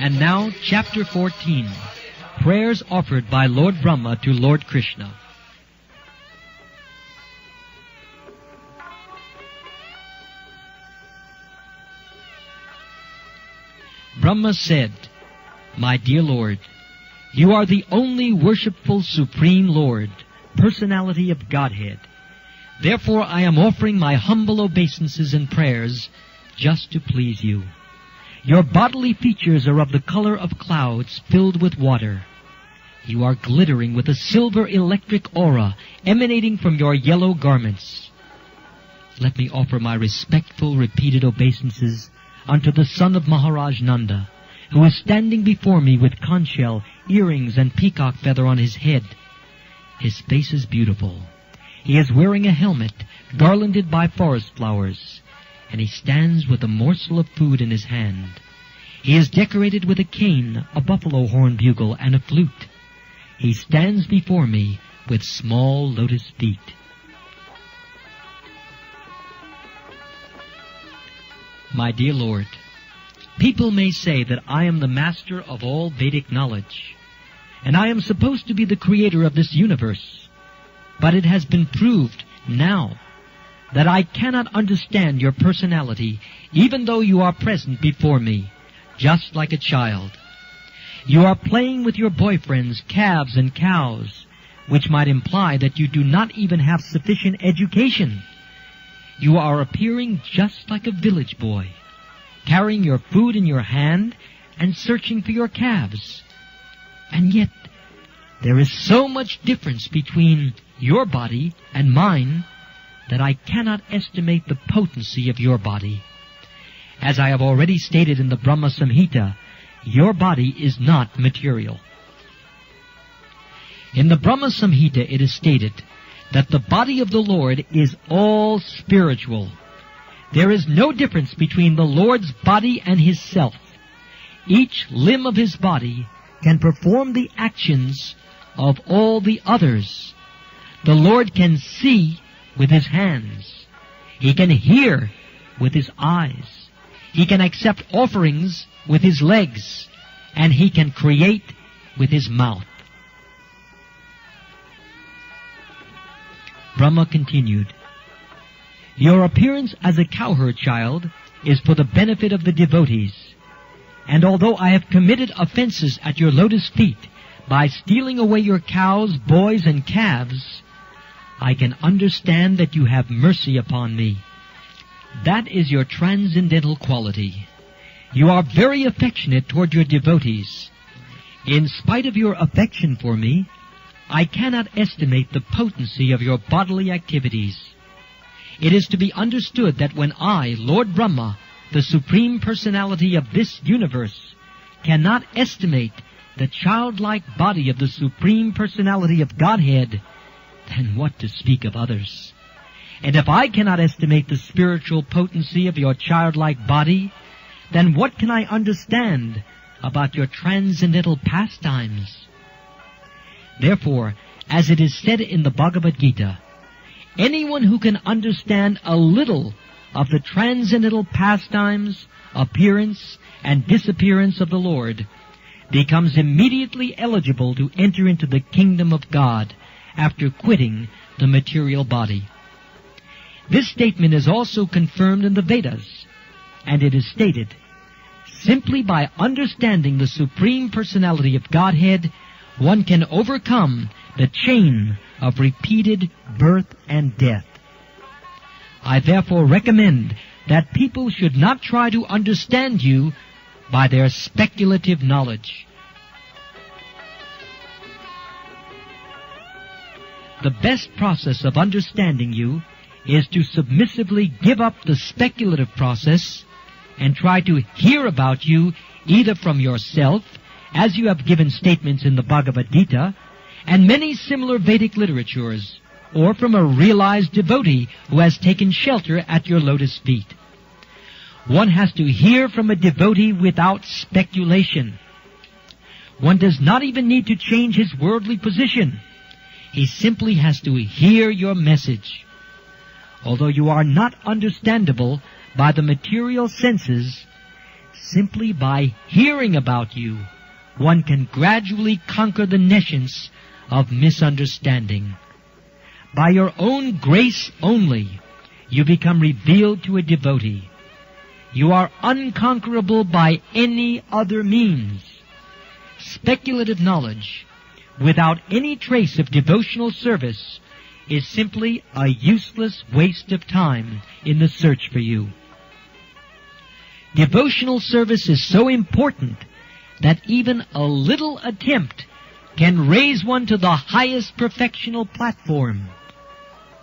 And now, Chapter 14, Prayers Offered by Lord Brahma to Lord Krishna. Brahma said, "My dear Lord, you are the only worshipful Supreme Lord, Personality of Godhead. Therefore I am offering my humble obeisances and prayers just to please you. Your bodily features are of the color of clouds filled with water. You are glittering with a silver electric aura emanating from your yellow garments. Let me offer my respectful repeated obeisances unto the son of Maharaj Nanda, who is standing before me with conch shell, earrings, and peacock feather on his head. His face is beautiful. He is wearing a helmet garlanded by forest flowers, and he stands with a morsel of food in his hand. He is decorated with a cane, a buffalo horn bugle, and a flute. He stands before me with small lotus feet." My dear Lord, people may say that I am the master of all Vedic knowledge, and I am supposed to be the creator of this universe. But it has been proved now that I cannot understand your personality, even though you are present before me, just like a child. You are playing with your boyfriends, calves and cows, which might imply that you do not even have sufficient education. You are appearing just like a village boy, carrying your food in your hand and searching for your calves. And yet, there is so much difference between your body and mine that I cannot estimate the potency of your body. As I have already stated in the Brahma Samhita, your body is not material. In the Brahma Samhita it is stated that the body of the Lord is all spiritual. There is no difference between the Lord's body and His self. Each limb of His body can perform the actions of all the others. The Lord can see with His hands. He can hear with His eyes. He can accept offerings with His legs. And He can create with His mouth. Brahma continued, "Your appearance as a cowherd child is for the benefit of the devotees. And although I have committed offenses at your lotus feet by stealing away your cows, boys, and calves, I can understand that you have mercy upon me. That is your transcendental quality. You are very affectionate toward your devotees. In spite of your affection for me, I cannot estimate the potency of your bodily activities. It is to be understood that when I, Lord Brahma, the Supreme Personality of this universe, cannot estimate the childlike body of the Supreme Personality of Godhead, then what to speak of others? And if I cannot estimate the spiritual potency of your childlike body, then what can I understand about your transcendental pastimes? Therefore, as it is said in the Bhagavad Gita, anyone who can understand a little of the transcendental pastimes, appearance, and disappearance of the Lord becomes immediately eligible to enter into the kingdom of God after quitting the material body. This statement is also confirmed in the Vedas, and it is stated, simply by understanding the Supreme Personality of Godhead, one can overcome the chain of repeated birth and death. I therefore recommend that people should not try to understand you by their speculative knowledge. The best process of understanding you is to submissively give up the speculative process and try to hear about you either from yourself, as you have given statements in the Bhagavad Gita, and many similar Vedic literatures, or from a realized devotee who has taken shelter at your lotus feet. One has to hear from a devotee without speculation. One does not even need to change his worldly position. He simply has to hear your message. Although you are not understandable by the material senses, simply by hearing about you, one can gradually conquer the nescience of misunderstanding. By your own grace only, you become revealed to a devotee. You are unconquerable by any other means. Speculative knowledge, without any trace of devotional service, is simply a useless waste of time in the search for you. Devotional service is so important that even a little attempt can raise one to the highest perfectional platform.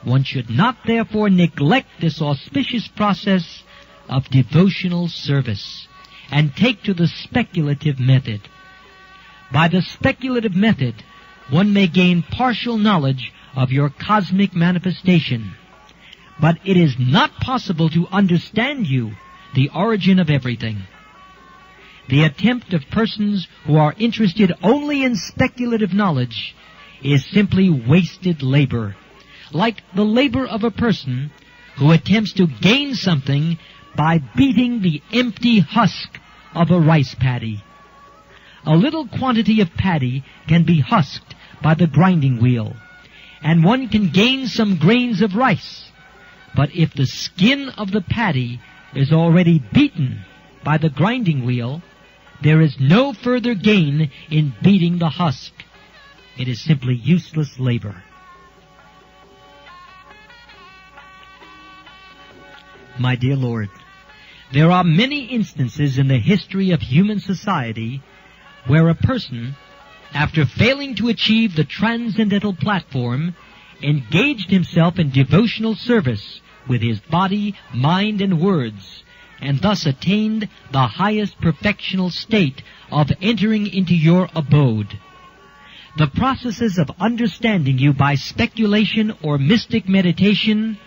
One should not therefore neglect this auspicious process of devotional service and take to the speculative method. By the speculative method, one may gain partial knowledge of your cosmic manifestation, but it is not possible to understand you, the origin of everything. The attempt of persons who are interested only in speculative knowledge is simply wasted labor, like the labor of a person who attempts to gain something by beating the empty husk of a rice paddy. A little quantity of paddy can be husked by the grinding wheel, and one can gain some grains of rice. But if the skin of the paddy is already beaten by the grinding wheel, there is no further gain in beating the husk. It is simply useless labor. My dear Lord, there are many instances in the history of human society where a person, after failing to achieve the transcendental platform, engaged himself in devotional service with his body, mind, and words, and thus attained the highest perfectional state of entering into your abode. The processes of understanding you by speculation or mystic meditation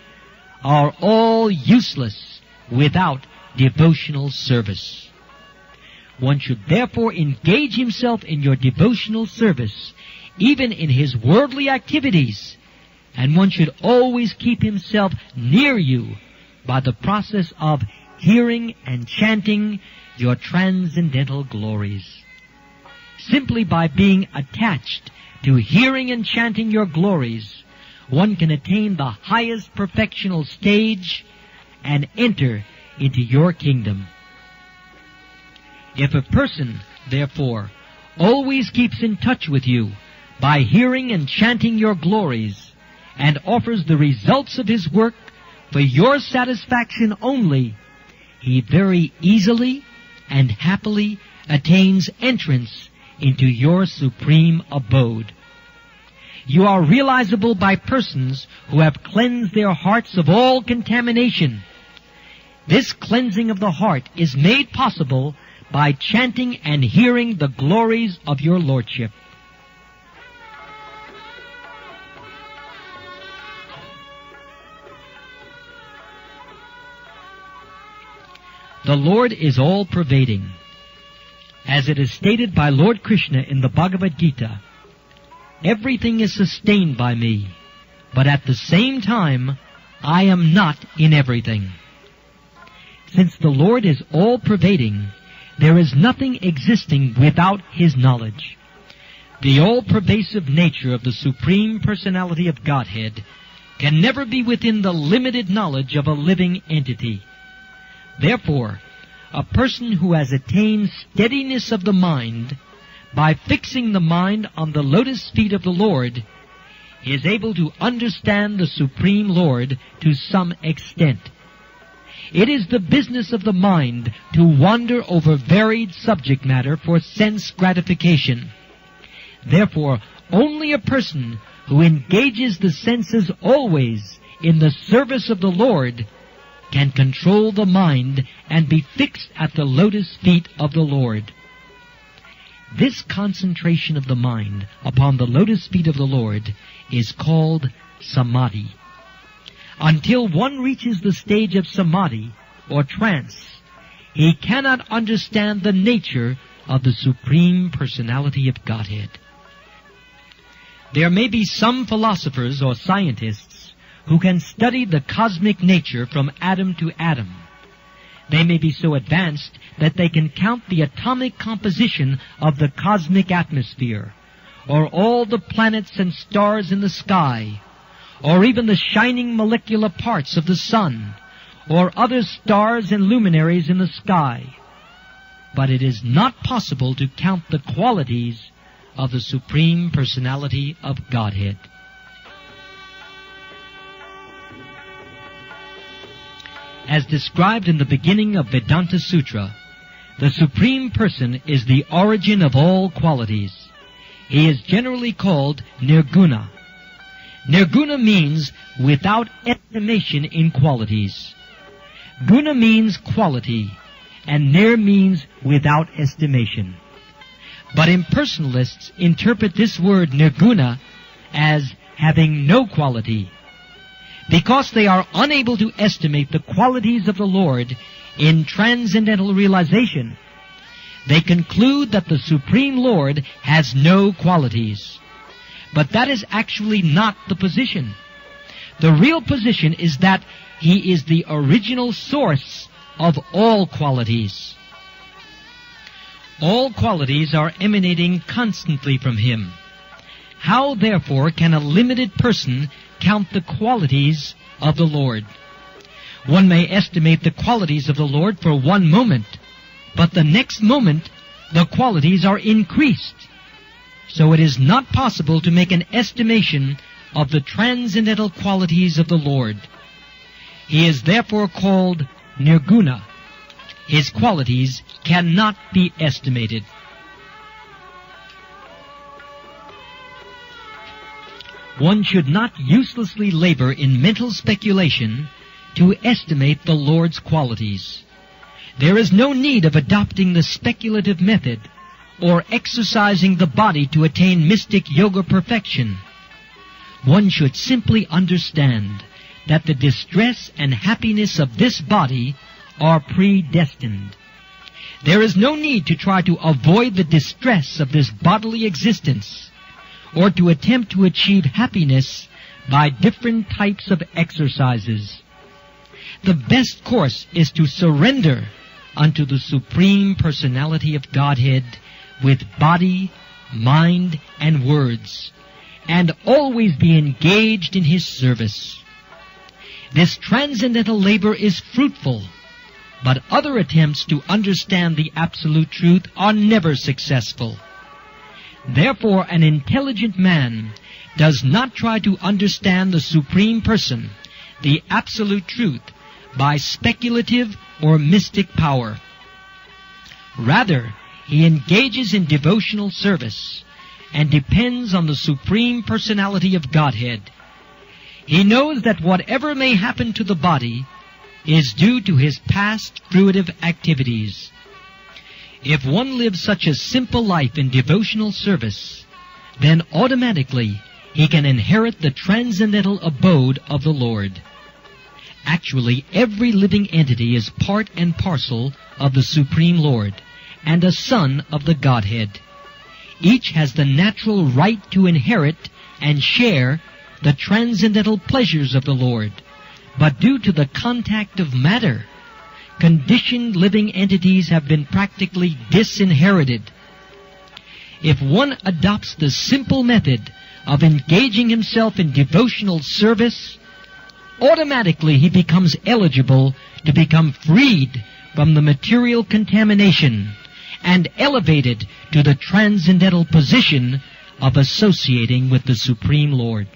are all useless without devotional service. One should therefore engage himself in your devotional service, even in his worldly activities, and one should always keep himself near you by the process of hearing and chanting your transcendental glories. Simply by being attached to hearing and chanting your glories, one can attain the highest perfectional stage and enter into your kingdom. If a person, therefore, always keeps in touch with you by hearing and chanting your glories, and offers the results of his work for your satisfaction only, he very easily and happily attains entrance into your supreme abode. You are realizable by persons who have cleansed their hearts of all contamination. This cleansing of the heart is made possible by chanting and hearing the glories of your Lordship. The Lord is all-pervading. As it is stated by Lord Krishna in the Bhagavad Gita, everything is sustained by me, but at the same time, I am not in everything. Since the Lord is all-pervading, there is nothing existing without His knowledge. The all-pervasive nature of the Supreme Personality of Godhead can never be within the limited knowledge of a living entity. Therefore, a person who has attained steadiness of the mind by fixing the mind on the lotus feet of the Lord is able to understand the Supreme Lord to some extent. It is the business of the mind to wander over varied subject matter for sense gratification. Therefore, only a person who engages the senses always in the service of the Lord can control the mind and be fixed at the lotus feet of the Lord. This concentration of the mind upon the lotus feet of the Lord is called samadhi. Until one reaches the stage of samadhi, or trance, he cannot understand the nature of the Supreme Personality of Godhead. There may be some philosophers or scientists who can study the cosmic nature from atom to atom. They may be so advanced that they can count the atomic composition of the cosmic atmosphere, or all the planets and stars in the sky, or even the shining molecular parts of the sun, or other stars and luminaries in the sky. But it is not possible to count the qualities of the Supreme Personality of Godhead. As described in the beginning of Vedanta Sutra, the Supreme Person is the origin of all qualities. He is generally called Nirguna. Nirguna means without estimation in qualities. Guna means quality, and Nir means without estimation. But impersonalists interpret this word Nirguna as having no quality, because they are unable to estimate the qualities of the Lord in transcendental realization. They conclude that the Supreme Lord has no qualities. But that is actually not the position. The real position is that He is the original source of all qualities. All qualities are emanating constantly from Him. How, therefore, can a limited person count the qualities of the Lord? One may estimate the qualities of the Lord for one moment, but the next moment the qualities are increased. So it is not possible to make an estimation of the transcendental qualities of the Lord. He is therefore called Nirguna. His qualities cannot be estimated. One should not uselessly labor in mental speculation to estimate the Lord's qualities. There is no need of adopting the speculative method or exercising the body to attain mystic yoga perfection. One should simply understand that the distress and happiness of this body are predestined. There is no need to try to avoid the distress of this bodily existence, or to attempt to achieve happiness by different types of exercises. The best course is to surrender unto the Supreme Personality of Godhead with body, mind, and words, and always be engaged in His service. This transcendental labor is fruitful, but other attempts to understand the absolute truth are never successful. Therefore, an intelligent man does not try to understand the Supreme Person, the absolute truth, by speculative or mystic power. Rather, he engages in devotional service and depends on the Supreme Personality of Godhead. He knows that whatever may happen to the body is due to his past fruitive activities. If one lives such a simple life in devotional service, then automatically he can inherit the transcendental abode of the Lord. Actually, every living entity is part and parcel of the Supreme Lord and a son of the Godhead. Each has the natural right to inherit and share the transcendental pleasures of the Lord, but due to the contact of matter, conditioned living entities have been practically disinherited. If one adopts the simple method of engaging himself in devotional service, automatically he becomes eligible to become freed from the material contamination and elevated to the transcendental position of associating with the Supreme Lord.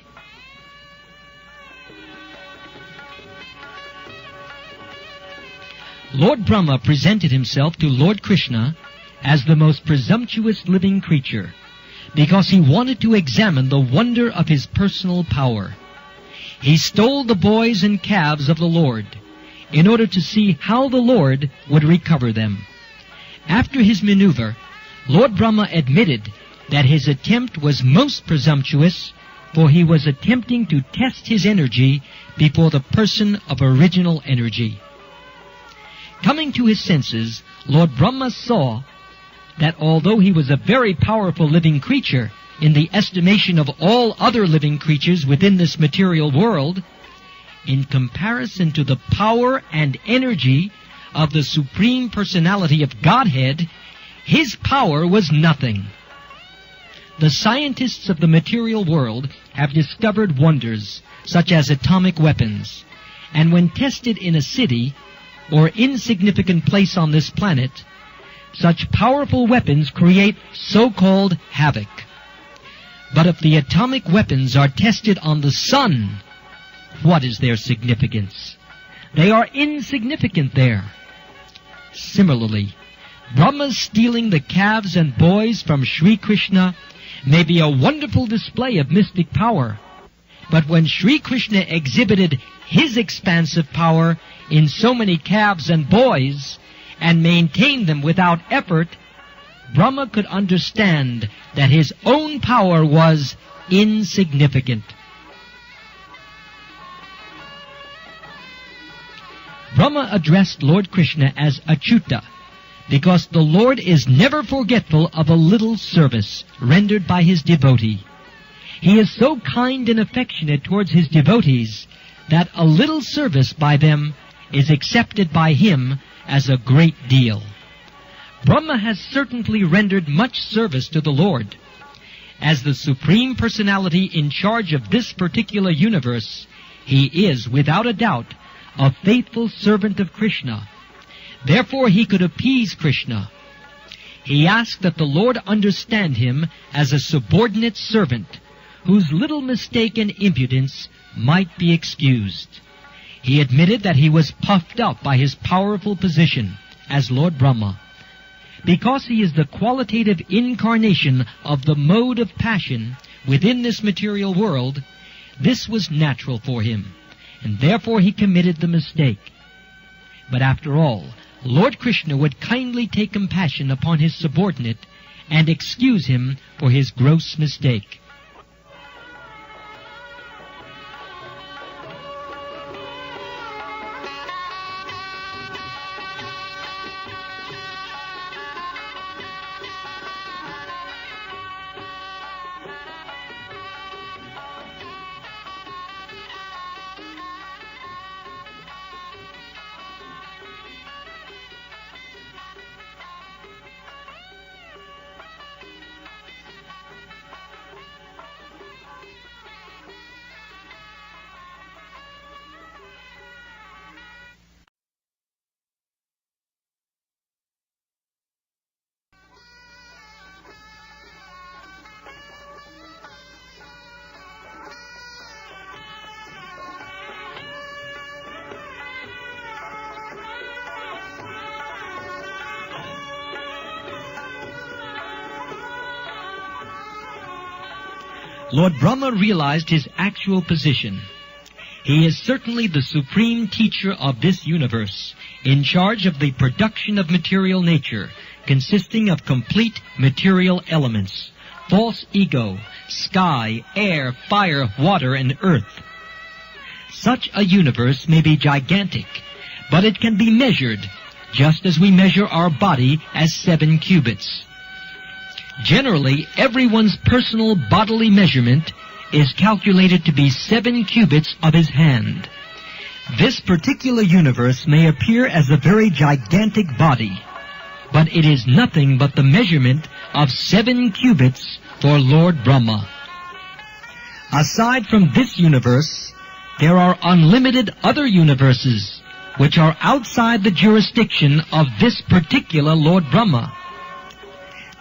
Lord Brahma presented himself to Lord Krishna as the most presumptuous living creature because he wanted to examine the wonder of his personal power. He stole the boys and calves of the Lord in order to see how the Lord would recover them. After his maneuver, Lord Brahma admitted that his attempt was most presumptuous, for he was attempting to test his energy before the person of original energy. Coming to his senses, Lord Brahma saw that although he was a very powerful living creature, in the estimation of all other living creatures within this material world, in comparison to the power and energy of the Supreme Personality of Godhead, his power was nothing. The scientists of the material world have discovered wonders such as atomic weapons, and when tested in a city or insignificant place on this planet, such powerful weapons create so-called havoc. But if the atomic weapons are tested on the sun, what is their significance? They are insignificant there. Similarly, Brahma stealing the calves and boys from Sri Krishna may be a wonderful display of mystic power, but when Sri Krishna exhibited his expansive power in so many calves and boys and maintained them without effort, Brahma could understand that his own power was insignificant. Brahma addressed Lord Krishna as Achyuta, because the Lord is never forgetful of a little service rendered by his devotee. He is so kind and affectionate towards his devotees that a little service by them is accepted by him as a great deal. Brahma has certainly rendered much service to the Lord. As the Supreme Personality in charge of this particular universe, he is, without a doubt, a faithful servant of Krishna. Therefore he could appease Krishna. He asked that the Lord understand him as a subordinate servant, whose little mistake and impudence might be excused. He admitted that he was puffed up by his powerful position as Lord Brahma. Because he is the qualitative incarnation of the mode of passion within this material world, this was natural for him, and therefore he committed the mistake. But after all, Lord Krishna would kindly take compassion upon his subordinate and excuse him for his gross mistake. Lord Brahma realized his actual position. He is certainly the supreme teacher of this universe, in charge of the production of material nature, consisting of complete material elements, false ego, sky, air, fire, water, and earth. Such a universe may be gigantic, but it can be measured, just as we measure our body as 7 cubits. Generally, everyone's personal bodily measurement is calculated to be 7 cubits of his hand. This particular universe may appear as a very gigantic body, but it is nothing but the measurement of 7 cubits for Lord Brahma. Aside from this universe, there are unlimited other universes which are outside the jurisdiction of this particular Lord Brahma.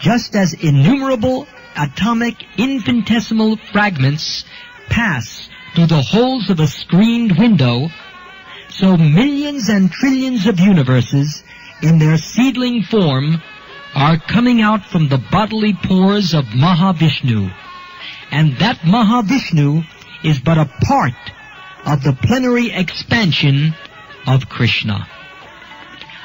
Just as innumerable atomic infinitesimal fragments pass through the holes of a screened window, so millions and trillions of universes in their seedling form are coming out from the bodily pores of Mahavishnu. And that Mahavishnu is but a part of the plenary expansion of Krishna.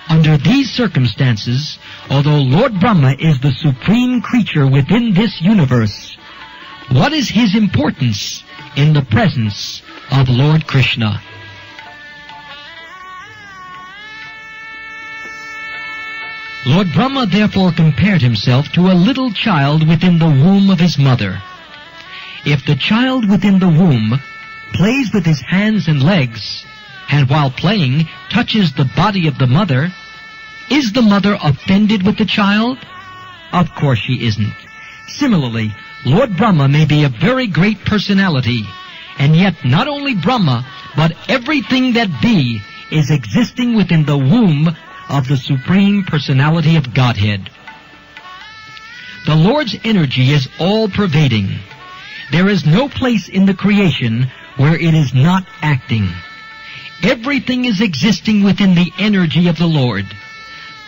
Under these circumstances, although Lord Brahma is the supreme creature within this universe, what is his importance in the presence of Lord Krishna? Lord Brahma therefore compared himself to a little child within the womb of his mother. If the child within the womb plays with his hands and legs, and while playing touches the body of the mother, is the mother offended with the child? Of course she isn't. Similarly, Lord Brahma may be a very great personality, and yet not only Brahma, but everything that be is existing within the womb of the Supreme Personality of Godhead. The Lord's energy is all-pervading. There is no place in the creation where it is not acting. Everything is existing within the energy of the Lord.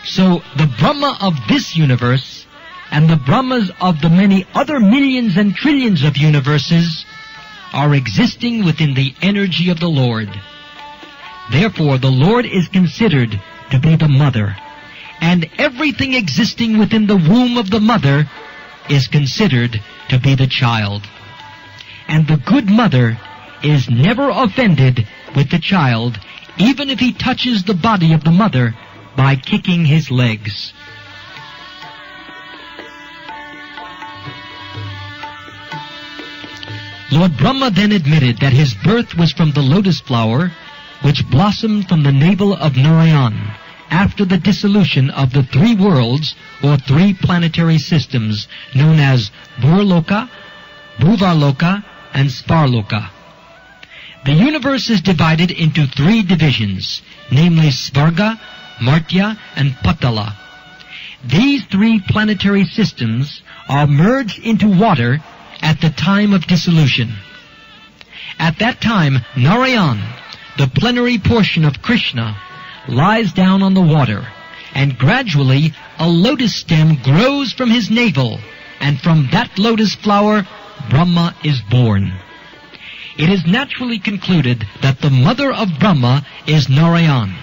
So the Brahma of this universe and the Brahmas of the many other millions and trillions of universes are existing within the energy of the Lord. Therefore, the Lord is considered to be the mother, and everything existing within the womb of the mother is considered to be the child. And the good mother is never offended with the child, even if he touches the body of the mother by kicking his legs. Lord Brahma then admitted that his birth was from the lotus flower, which blossomed from the navel of Narayan after the dissolution of the three worlds or three planetary systems known as Burloka, Bhuvarloka, and Svarloka. The universe is divided into three divisions, namely Svarga, Martya, and Patala. These three planetary systems are merged into water at the time of dissolution. At that time, Narayan, the plenary portion of Krishna, lies down on the water, and gradually a lotus stem grows from his navel, and from that lotus flower Brahma is born. It is naturally concluded that the mother of Brahma is Narayan.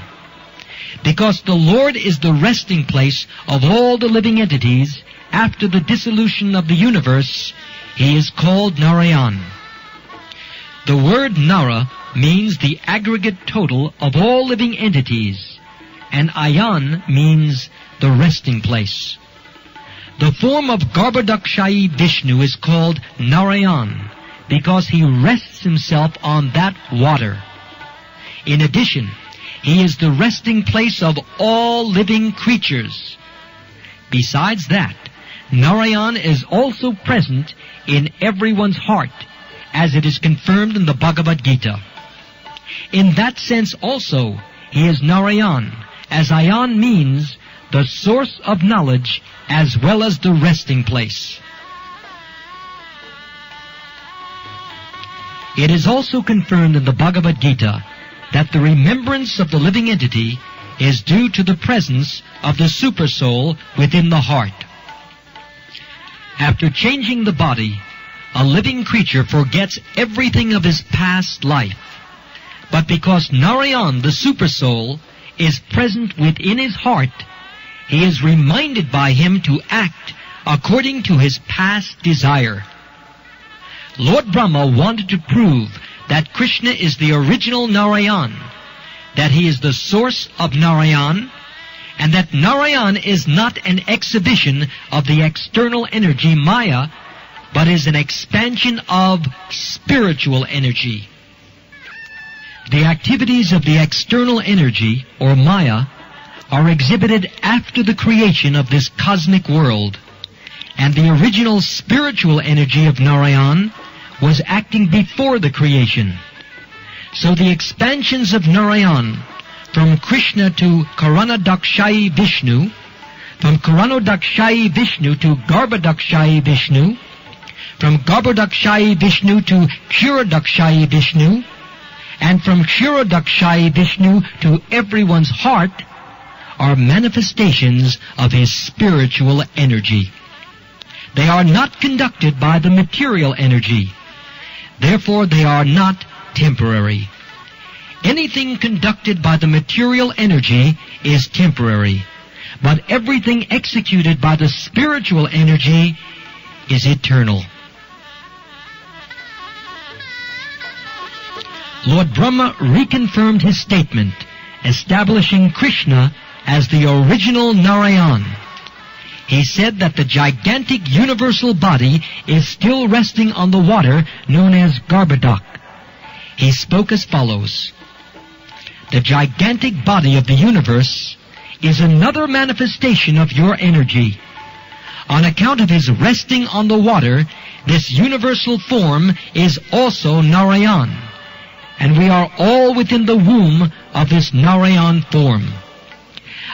Because the Lord is the resting place of all the living entities after the dissolution of the universe, he is called Narayan. The word Nara means the aggregate total of all living entities, and Ayan means the resting place. The form of Garbhodakshayi Vishnu is called Narayan because he rests himself on that water. In addition, he is the resting place of all living creatures. Besides that, Narayan is also present in everyone's heart, as it is confirmed in the Bhagavad Gita. In that sense also, he is Narayan, as Ayan means the source of knowledge as well as the resting place. It is also confirmed in the Bhagavad Gita that the remembrance of the living entity is due to the presence of the Supersoul within the heart. After changing the body, a living creature forgets everything of his past life. But because Narayan, the Supersoul, is present within his heart, he is reminded by him to act according to his past desire. Lord Brahma wanted to prove that Krishna is the original Narayan, that he is the source of Narayan, and that Narayan is not an exhibition of the external energy Maya, but is an expansion of spiritual energy. The activities of the external energy, or Maya, are exhibited after the creation of this cosmic world, and the original spiritual energy of Narayan was acting before the creation. So the expansions of Narayan from Krishna to Karanadakshayi Vishnu, from Karanadakshayi Vishnu to Garbhodakshayi Vishnu, from Garbhodakshayi Vishnu to Kshirodakshayi Vishnu, and from Kshirodakshayi Vishnu to everyone's heart are manifestations of his spiritual energy. They are not conducted by the material energy. Therefore, they are not temporary. Anything conducted by the material energy is temporary, but everything executed by the spiritual energy is eternal. Lord Brahma reconfirmed his statement, establishing Krishna as the original Narayan. He said that the gigantic universal body is still resting on the water known as Garbhodak. He spoke as follows: the gigantic body of the universe is another manifestation of your energy. On account of his resting on the water, this universal form is also Narayan, and we are all within the womb of this Narayan form.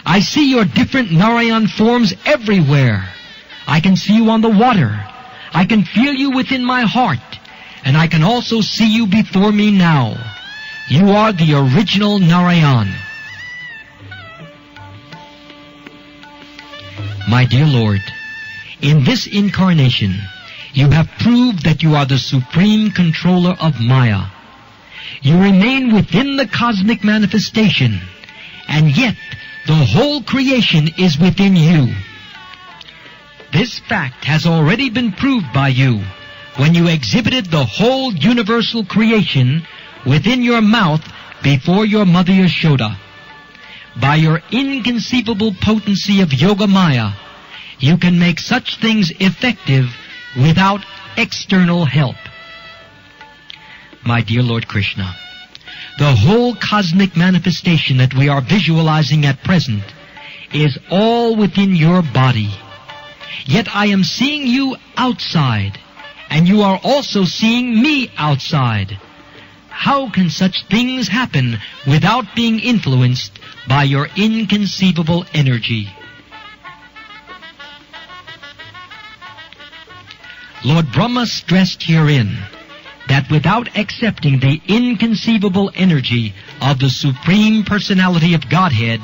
I see your different Narayan forms everywhere. I can see you on the water. I can feel you within my heart, and I can also see you before me now. You are the original Narayan. My dear Lord, in this incarnation, you have proved that you are the supreme controller of Maya. You remain within the cosmic manifestation, and yet the whole creation is within you. This fact has already been proved by you when you exhibited the whole universal creation within your mouth before your mother Yashoda. By your inconceivable potency of Yoga Maya, you can make such things effective without external help. My dear Lord Krishna, the whole cosmic manifestation that we are visualizing at present is all within your body. Yet I am seeing you outside, and you are also seeing me outside. How can such things happen without being influenced by your inconceivable energy? Lord Brahma stressed herein that without accepting the inconceivable energy of the Supreme Personality of Godhead,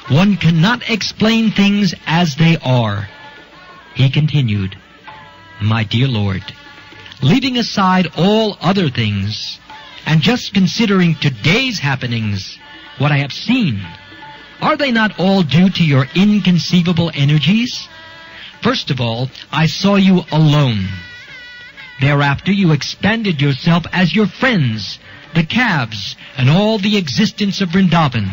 one cannot explain things as they are. He continued, My dear Lord, leaving aside all other things, and just considering today's happenings, what I have seen, are they not all due to your inconceivable energies? First of all, I saw you alone. Thereafter, you expanded yourself as your friends, the calves, and all the existence of Vrindavan.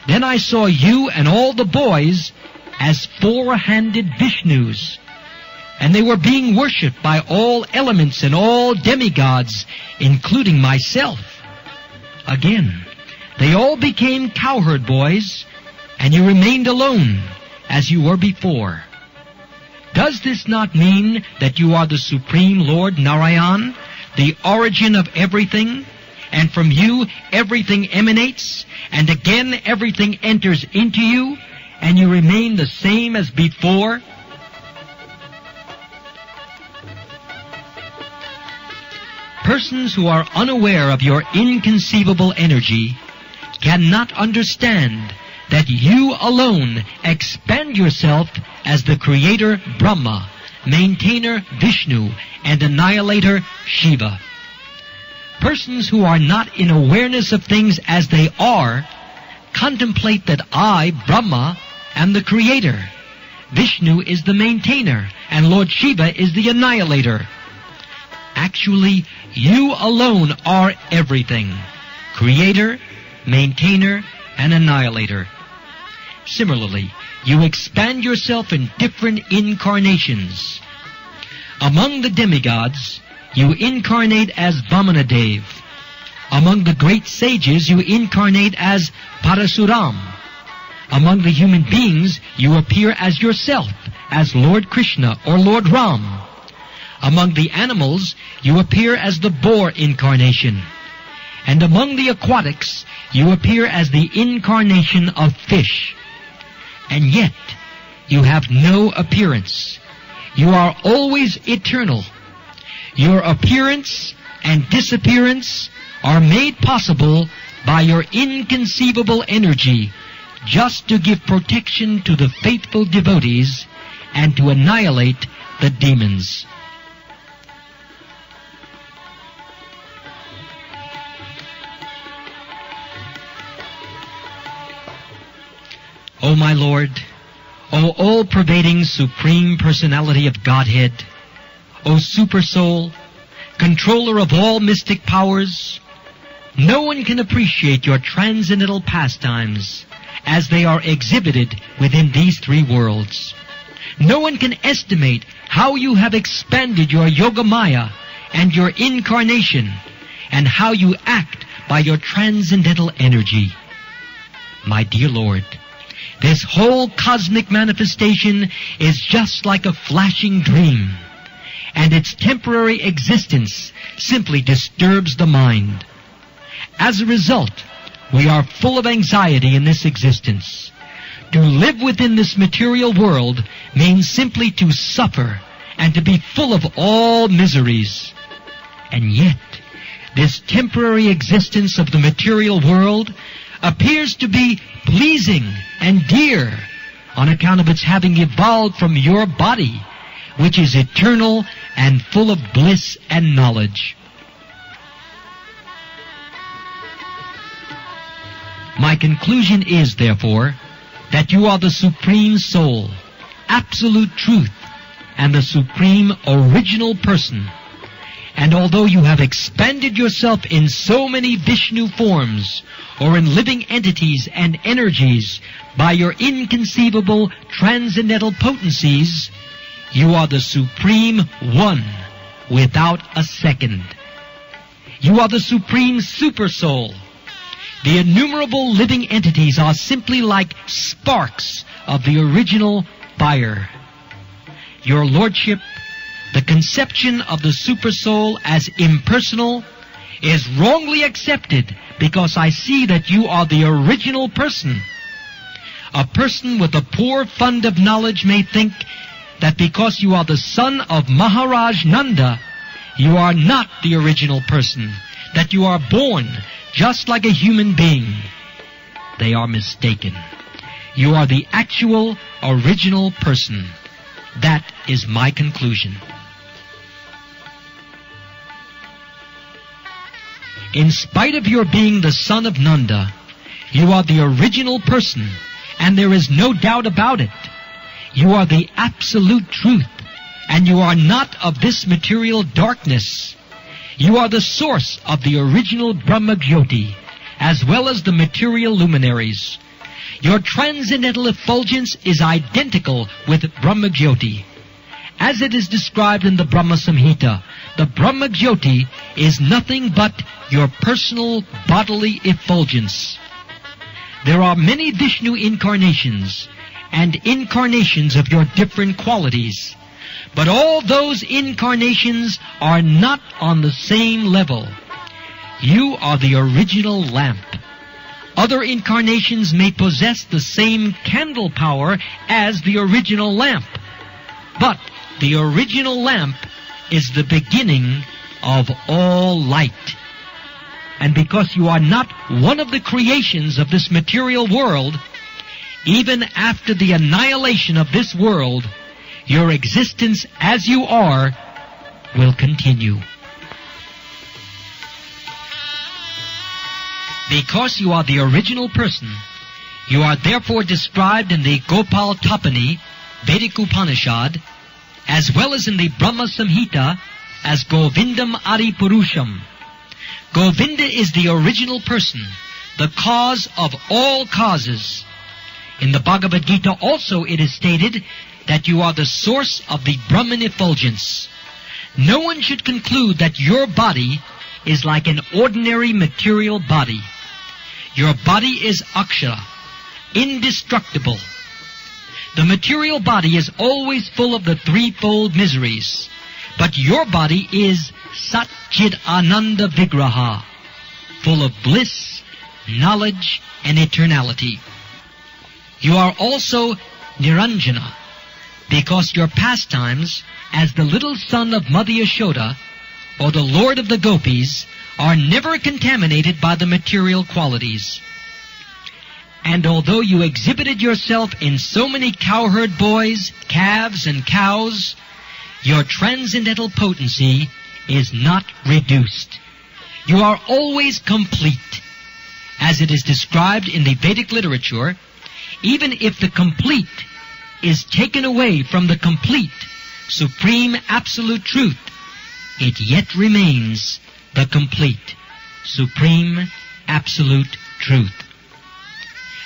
Then I saw you and all the boys as four-handed Vishnus, and they were being worshipped by all elements and all demigods, including myself. Again, they all became cowherd boys, and you remained alone as you were before. Does this not mean that you are the Supreme Lord Narayan, the origin of everything, and from you everything emanates, and again everything enters into you, and you remain the same as before? Persons who are unaware of your inconceivable energy cannot understand that you alone expand yourself as the creator Brahma, maintainer Vishnu, and annihilator Shiva. Persons who are not in awareness of things as they are contemplate that I, Brahma, am the creator. Vishnu is the maintainer, and Lord Shiva is the annihilator. Actually, you alone are everything: creator, maintainer, and annihilator. Similarly, you expand yourself in different incarnations. Among the demigods, you incarnate as Vamanadev. Among the great sages, you incarnate as Parasuram. Among the human beings, you appear as yourself, as Lord Krishna or Lord Ram. Among the animals, you appear as the boar incarnation. And among the aquatics, you appear as the incarnation of fish. And yet, you have no appearance. You are always eternal. Your appearance and disappearance are made possible by your inconceivable energy, just to give protection to the faithful devotees and to annihilate the demons. O my Lord, O all-pervading Supreme Personality of Godhead, O Super Soul, controller of all mystic powers, no one can appreciate your transcendental pastimes as they are exhibited within these three worlds. No one can estimate how you have expanded your Yogamaya and your incarnation, and how you act by your transcendental energy. My dear Lord, this whole cosmic manifestation is just like a flashing dream, and its temporary existence simply disturbs the mind. As a result, we are full of anxiety in this existence. To live within this material world means simply to suffer and to be full of all miseries. And yet, this temporary existence of the material world appears to be pleasing and dear on account of its having evolved from your body, which is eternal and full of bliss and knowledge. My conclusion is, therefore, that you are the Supreme Soul, Absolute Truth, and the Supreme Original Person. And although you have expanded yourself in so many Vishnu forms, or in living entities and energies, by your inconceivable transcendental potencies, you are the Supreme One, without a second. You are the Supreme Super Soul. The innumerable living entities are simply like sparks of the original fire. Your Lordship, the conception of the Super Soul as impersonal is wrongly accepted because I see that you are the original person. A person with a poor fund of knowledge may think that because you are the son of Maharaj Nanda, you are not the original person, that you are born just like a human being. They are mistaken. You are the actual original person. That is my conclusion. In spite of your being the son of Nanda, you are the original person, and there is no doubt about it. You are the absolute truth, and you are not of this material darkness. You are the source of the original Brahma Jyoti, as well as the material luminaries. Your transcendental effulgence is identical with Brahma Jyoti. As it is described in the Brahma Samhita, the Brahma Jyoti is nothing but your personal bodily effulgence. There are many Vishnu incarnations and incarnations of your different qualities, but all those incarnations are not on the same level. You are the original lamp. Other incarnations may possess the same candle power as the original lamp, but the original lamp is the beginning of all light. And because you are not one of the creations of this material world, even after the annihilation of this world, your existence as you are will continue. Because you are the original person, you are therefore described in the Gopal Tapani, Vedic Upanishad, as well as in the Brahma Samhita, as Govindam Adi Purusham. Govinda is the original person, the cause of all causes. In the Bhagavad Gita also it is stated that you are the source of the Brahman effulgence. No one should conclude that your body is like an ordinary material body. Your body is akshara, indestructible. The material body is always full of the threefold miseries, but your body is Satchid Ananda Vigraha, full of bliss, knowledge, and eternality. You are also Niranjana, because your pastimes as the little son of Mother Yashoda, or the Lord of the Gopis, are never contaminated by the material qualities. And although you exhibited yourself in so many cowherd boys, calves, and cows, your transcendental potency is not reduced. You are always complete. As it is described in the Vedic literature, even if the complete is taken away from the complete, supreme absolute truth, it yet remains the complete, supreme absolute truth.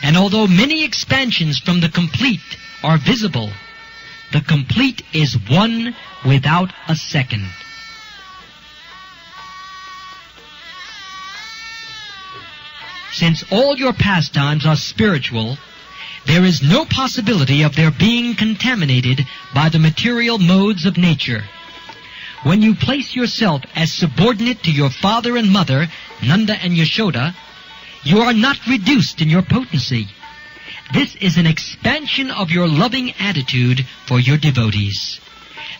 And although many expansions from the complete are visible, the complete is one without a second. Since all your pastimes are spiritual, there is no possibility of their being contaminated by the material modes of nature. When you place yourself as subordinate to your father and mother, Nanda and Yashoda, you are not reduced in your potency. This is an expansion of your loving attitude for your devotees.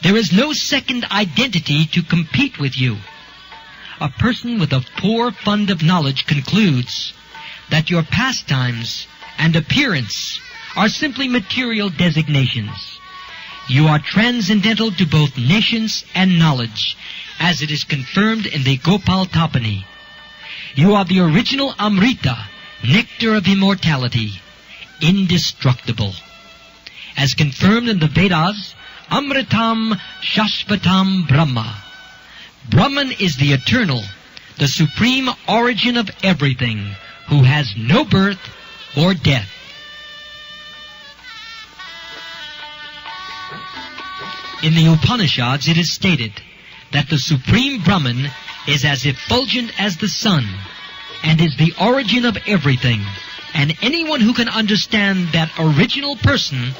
There is no second identity to compete with you. A person with a poor fund of knowledge concludes that your pastimes and appearance are simply material designations. You are transcendental to both nations and knowledge, as it is confirmed in the Gopal Tapani. You are the original Amrita, nectar of immortality, indestructible. As confirmed in the Vedas, Amritam Shashvatam Brahma. Brahman is the eternal, the supreme origin of everything, who has no birth or death. In the Upanishads it is stated that the Supreme Brahman is as effulgent as the sun and is the origin of everything, and anyone who can understand that original person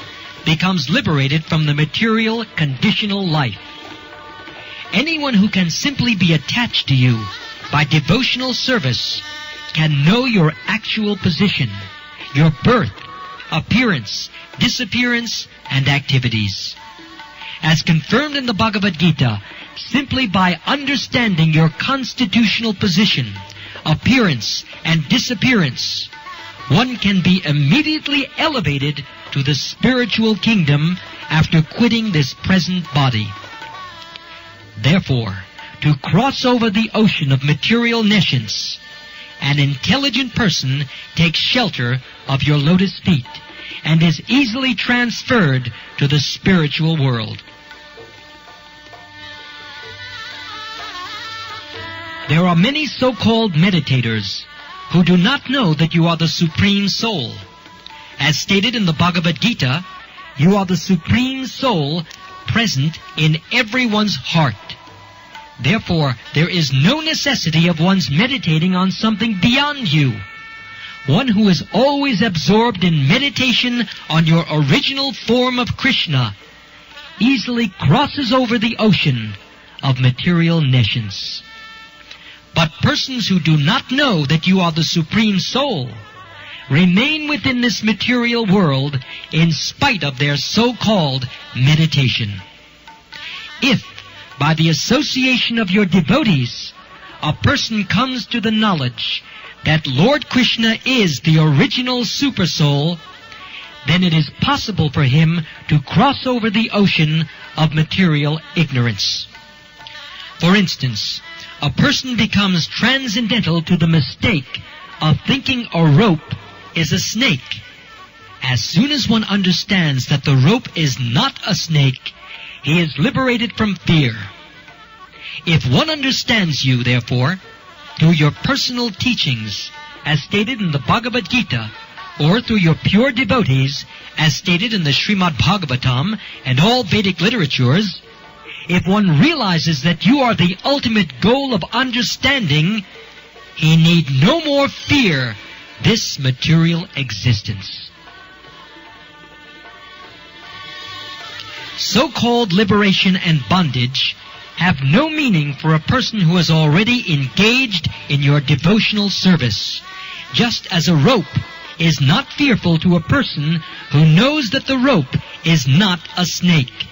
becomes liberated from the material conditional life. Anyone who can simply be attached to you by devotional service can know your actual position, your birth, appearance, disappearance, and activities. As confirmed in the Bhagavad Gita, simply by understanding your constitutional position, appearance, and disappearance, one can be immediately elevated to the spiritual kingdom after quitting this present body. Therefore, to cross over the ocean of material nescience, an intelligent person takes shelter of your lotus feet and is easily transferred to the spiritual world. There are many so-called meditators who do not know that you are the Supreme Soul. As stated in the Bhagavad Gita, you are the Supreme Soul present in everyone's heart. Therefore, there is no necessity of one's meditating on something beyond you. One who is always absorbed in meditation on your original form of Krishna easily crosses over the ocean of material nescience. But persons who do not know that you are the Supreme Soul remain within this material world in spite of their so-called meditation. If, by the association of your devotees, a person comes to the knowledge that Lord Krishna is the original Super Soul, then it is possible for him to cross over the ocean of material ignorance. For instance, a person becomes transcendental to the mistake of thinking a rope is a snake. As soon as one understands that the rope is not a snake, he is liberated from fear. If one understands you, therefore, through your personal teachings, as stated in the Bhagavad Gita, or through your pure devotees, as stated in the Srimad Bhagavatam and all Vedic literatures, if one realizes that you are the ultimate goal of understanding, he need no more fear this material existence. So-called liberation and bondage have no meaning for a person who is already engaged in your devotional service, just as a rope is not fearful to a person who knows that the rope is not a snake.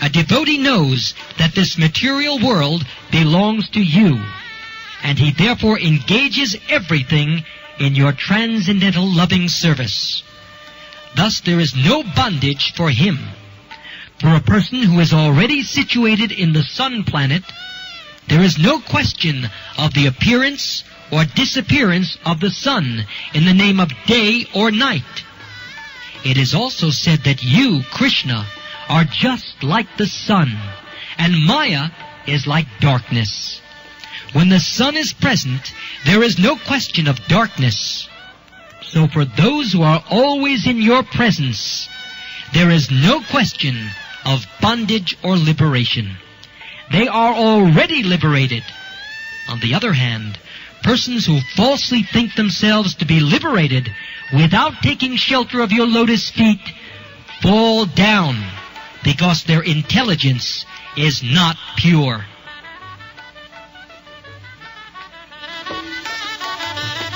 A devotee knows that this material world belongs to you, and he therefore engages everything in your transcendental loving service. Thus there is no bondage for him. For a person who is already situated in the sun planet, there is no question of the appearance or disappearance of the sun in the name of day or night. It is also said that you, Krishna, are just like the sun, and Maya is like darkness. When the sun is present, there is no question of darkness. So for those who are always in your presence, there is no question of bondage or liberation. They are already liberated. On the other hand, persons who falsely think themselves to be liberated without taking shelter of your lotus feet fall down because their intelligence is not pure.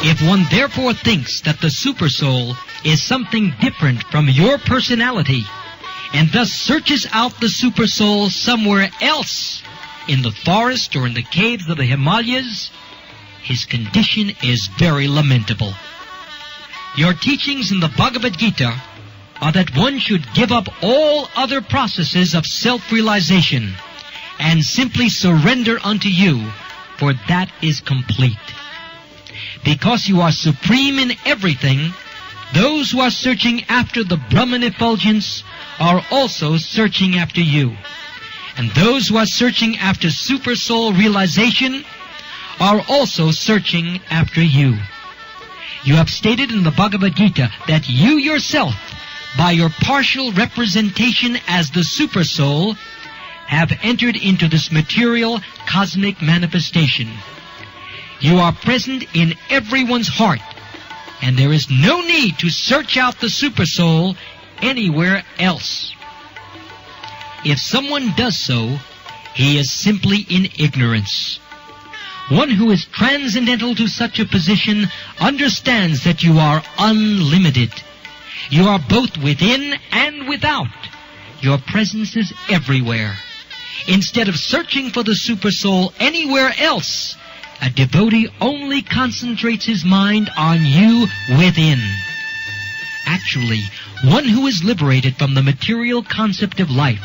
If one therefore thinks that the Supersoul is something different from your personality, and thus searches out the Supersoul somewhere else, in the forest or in the caves of the Himalayas, his condition is very lamentable. Your teachings in the Bhagavad Gita are that one should give up all other processes of self-realization and simply surrender unto you, for that is complete. Because you are supreme in everything, those who are searching after the Brahman effulgence are also searching after you. And those who are searching after Supersoul realization are also searching after you. You have stated in the Bhagavad Gita that you yourself, by your partial representation as the Supersoul, have entered into this material cosmic manifestation. You are present in everyone's heart, and there is no need to search out the Supersoul anywhere else. If someone does so, he is simply in ignorance. One who is transcendental to such a position understands that you are unlimited. You are both within and without. Your presence is everywhere. Instead of searching for the Supersoul anywhere else, a devotee only concentrates his mind on you within. Actually, one who is liberated from the material concept of life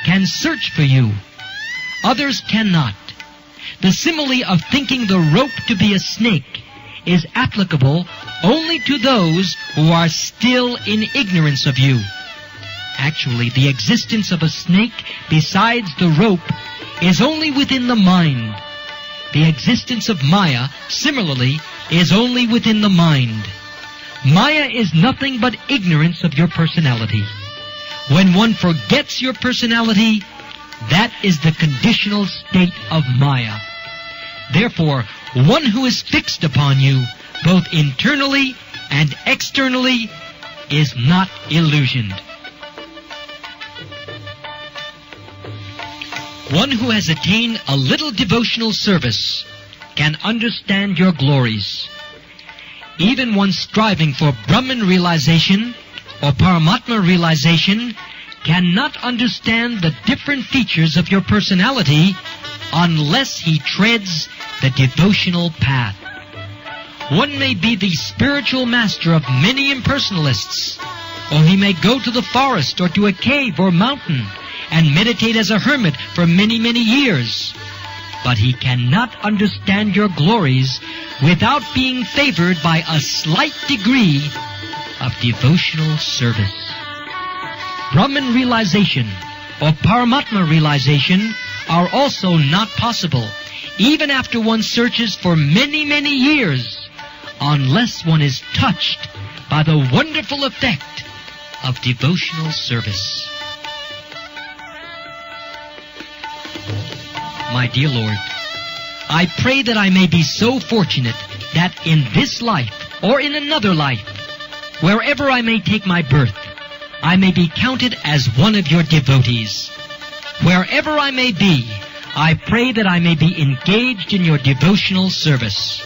can search for you. Others cannot. The simile of thinking the rope to be a snake is applicable only to those who are still in ignorance of you. Actually, the existence of a snake besides the rope is only within the mind. The existence of Maya, similarly, is only within the mind. Maya is nothing but ignorance of your personality. When one forgets your personality, that is the conditional state of Maya. Therefore, one who is fixed upon you, both internally and externally, is not illusioned. One who has attained a little devotional service can understand your glories. Even one striving for Brahman realization or Paramatma realization cannot understand the different features of your personality unless he treads the devotional path. One may be the spiritual master of many impersonalists, or he may go to the forest or to a cave or mountain and meditate as a hermit for many, many years. But he cannot understand your glories without being favored by a slight degree of devotional service. Brahman realization or Paramatma realization are also not possible, even after one searches for many, many years, unless one is touched by the wonderful effect of devotional service. My dear Lord, I pray that I may be so fortunate that in this life or in another life, wherever I may take my birth, I may be counted as one of your devotees. Wherever I may be, I pray that I may be engaged in your devotional service.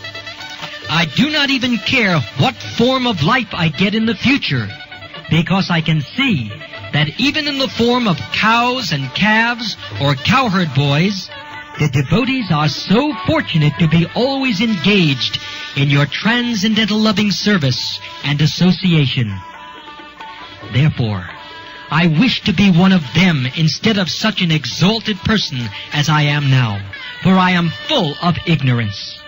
I do not even care what form of life I get in the future, because I can see that even in the form of cows and calves or cowherd boys, the devotees are so fortunate to be always engaged in your transcendental loving service and association. Therefore, I wish to be one of them instead of such an exalted person as I am now, for I am full of ignorance.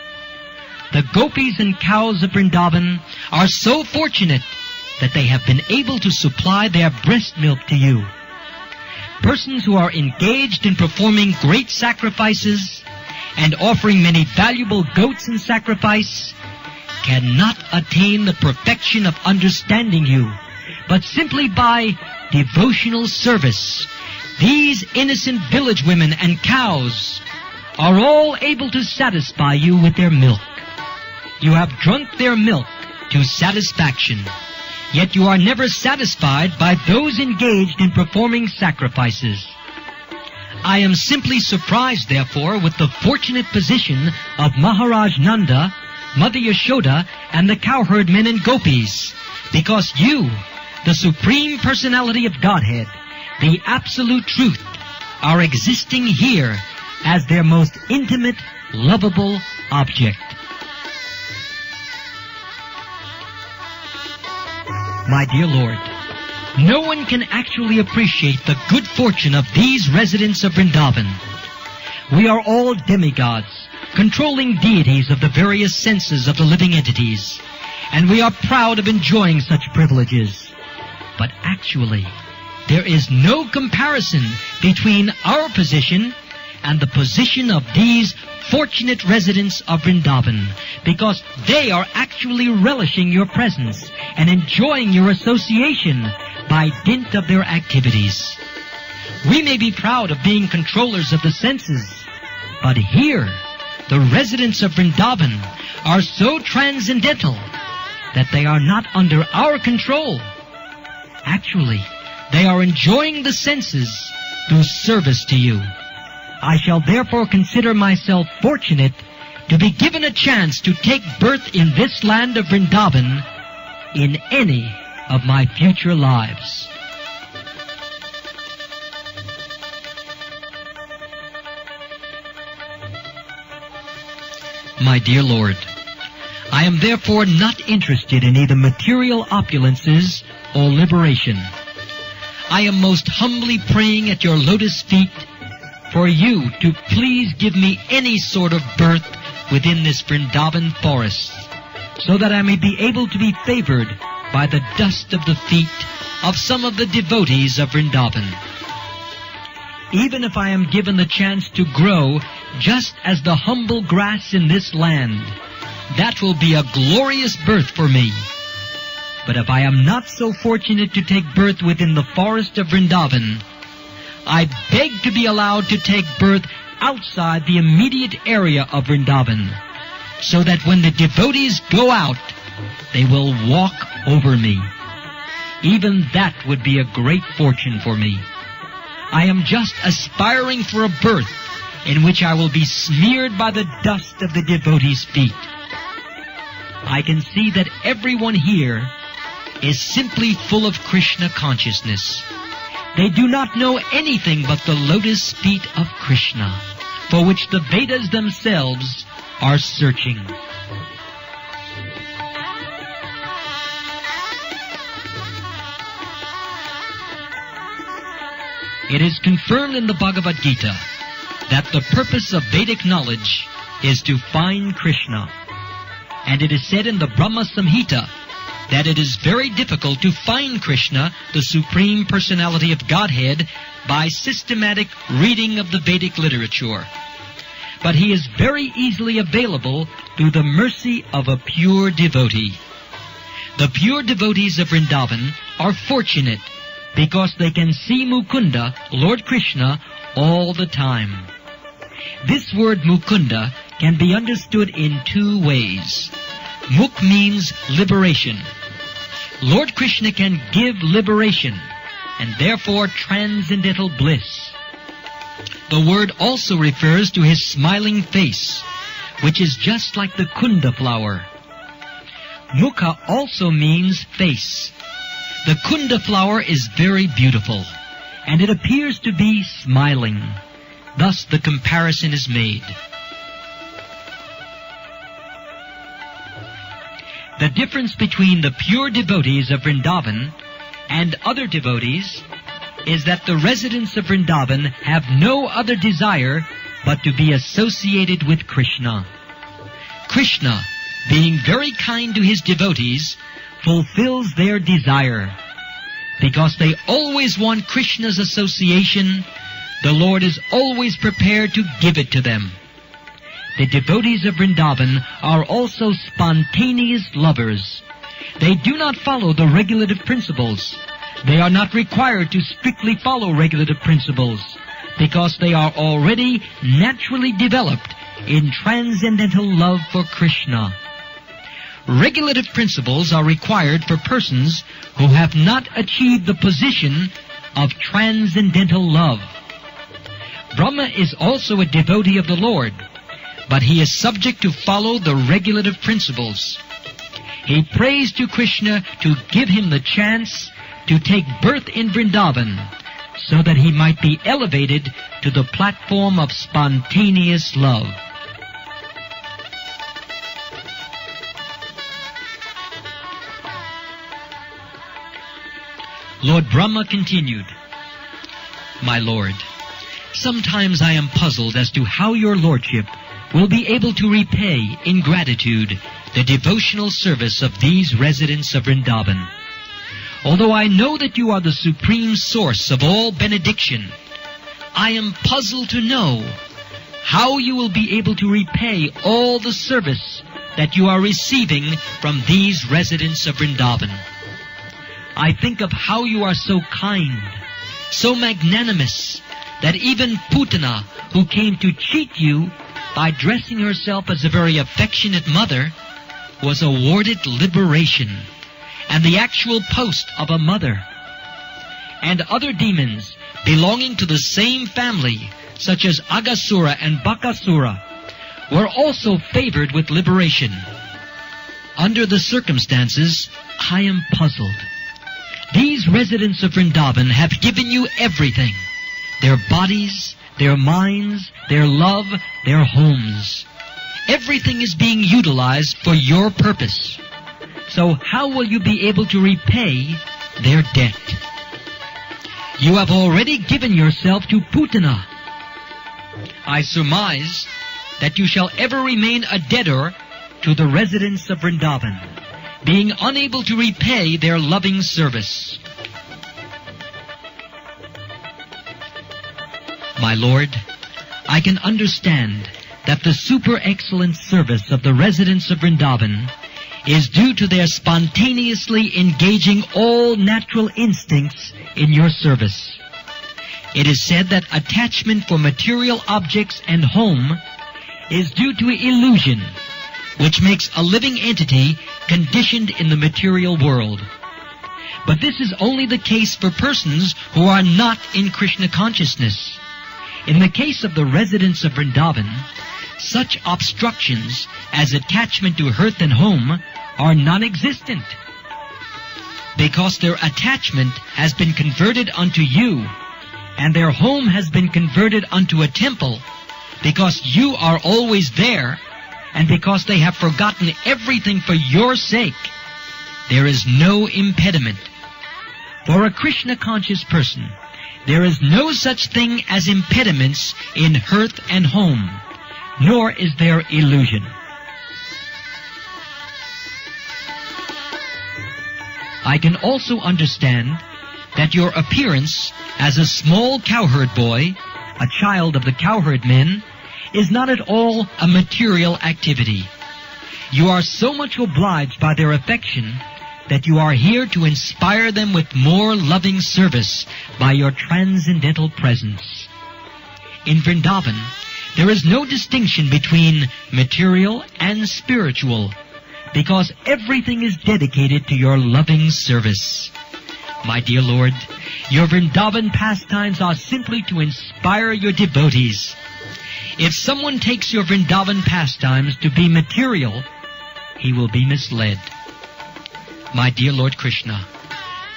The gopis and cows of Vrindavan are so fortunate that they have been able to supply their breast milk to you. Persons who are engaged in performing great sacrifices and offering many valuable goats in sacrifice cannot attain the perfection of understanding you, but simply by devotional service. These innocent village women and cows are all able to satisfy you with their milk. You have drunk their milk to satisfaction, yet you are never satisfied by those engaged in performing sacrifices. I am simply surprised, therefore, with the fortunate position of Maharaj Nanda, Mother Yashoda, and the cowherd men and gopis, because you, the Supreme Personality of Godhead, the Absolute Truth, are existing here as their most intimate, lovable object. My dear Lord, no one can actually appreciate the good fortune of these residents of Vrindavan. We are all demigods, controlling deities of the various senses of the living entities, and we are proud of enjoying such privileges. But actually, there is no comparison between our position and the position of these fortunate residents of Vrindavan, because they are actually relishing your presence and enjoying your association by dint of their activities. We may be proud of being controllers of the senses, but here, the residents of Vrindavan are so transcendental that they are not under our control. Actually, they are enjoying the senses through service to you. I shall therefore consider myself fortunate to be given a chance to take birth in this land of Vrindavan in any of my future lives. My dear Lord, I am therefore not interested in either material opulences or liberation. I am most humbly praying at your lotus feet for you to please give me any sort of birth within this Vrindavan forest, so that I may be able to be favored by the dust of the feet of some of the devotees of Vrindavan. Even if I am given the chance to grow just as the humble grass in this land, that will be a glorious birth for me. But if I am not so fortunate to take birth within the forest of Vrindavan, I beg to be allowed to take birth outside the immediate area of Vrindavan, so that when the devotees go out, they will walk over me. Even that would be a great fortune for me. I am just aspiring for a birth in which I will be smeared by the dust of the devotees' feet. I can see that everyone here is simply full of Krishna consciousness. They do not know anything but the lotus feet of Krishna, for which the Vedas themselves are searching. It is confirmed in the Bhagavad Gita that the purpose of Vedic knowledge is to find Krishna. And it is said in the Brahma Samhita that it is very difficult to find Krishna, the Supreme Personality of Godhead, by systematic reading of the Vedic literature. But he is very easily available through the mercy of a pure devotee. The pure devotees of Vrindavan are fortunate because they can see Mukunda, Lord Krishna, all the time. This word Mukunda can be understood in two ways. Muk means liberation. Lord Krishna can give liberation, and therefore transcendental bliss. The word also refers to his smiling face, which is just like the kunda flower. Mukha also means face. The kunda flower is very beautiful, and it appears to be smiling. Thus the comparison is made. The difference between the pure devotees of Vrindavan and other devotees is that the residents of Vrindavan have no other desire but to be associated with Krishna. Krishna, being very kind to his devotees, fulfills their desire. Because they always want Krishna's association, the Lord is always prepared to give it to them. the devotees of Vrindavan are also spontaneous lovers. They do not follow the regulative principles. They are not required to strictly follow regulative principles because they are already naturally developed in transcendental love for Krishna. Regulative principles are required for persons who have not achieved the position of transcendental love. Brahma is also a devotee of the Lord, but he is subject to follow the regulative principles. He prays to Krishna to give him the chance to take birth in Vrindavan so that he might be elevated to the platform of spontaneous love. Lord Brahma continued, "My Lord, sometimes I am puzzled as to how your Lordship will be able to repay in gratitude the devotional service of these residents of Vrindavan. Although I know that you are the supreme source of all benediction, I am puzzled to know how you will be able to repay all the service that you are receiving from these residents of Vrindavan. I think of how you are so kind, so magnanimous, that even Putana, who came to cheat you by dressing herself as a very affectionate mother, was awarded liberation and the actual post of a mother. And other demons belonging to the same family, such as Agasura and Bakasura, were also favored with liberation. Under the circumstances, I am puzzled. These residents of Vrindavan have given you everything: their bodies, their minds, their love, their homes. Everything is being utilized for your purpose. So how will you be able to repay their debt? You have already given yourself to Putana. I surmise that you shall ever remain a debtor to the residents of Vrindavan, being unable to repay their loving service. My Lord, I can understand that the super-excellent service of the residents of Vrindavan is due to their spontaneously engaging all natural instincts in your service. It is said that attachment for material objects and home is due to illusion, which makes a living entity conditioned in the material world. But this is only the case for persons who are not in Krishna consciousness. In the case of the residents of Vrindavan, such obstructions as attachment to hearth and home are non-existent, because their attachment has been converted unto you, and their home has been converted unto a temple, because you are always there, and because they have forgotten everything for your sake. There is no impediment. For a Krishna-conscious person, there is no such thing as impediments in hearth and home, nor is there illusion. I can also understand that your appearance as a small cowherd boy, a child of the cowherd men, is not at all a material activity. You are so much obliged by their affection that you are here to inspire them with more loving service by your transcendental presence. In Vrindavan, there is no distinction between material and spiritual, because everything is dedicated to your loving service. My dear Lord, your Vrindavan pastimes are simply to inspire your devotees. If someone takes your Vrindavan pastimes to be material, he will be misled. My dear Lord Krishna,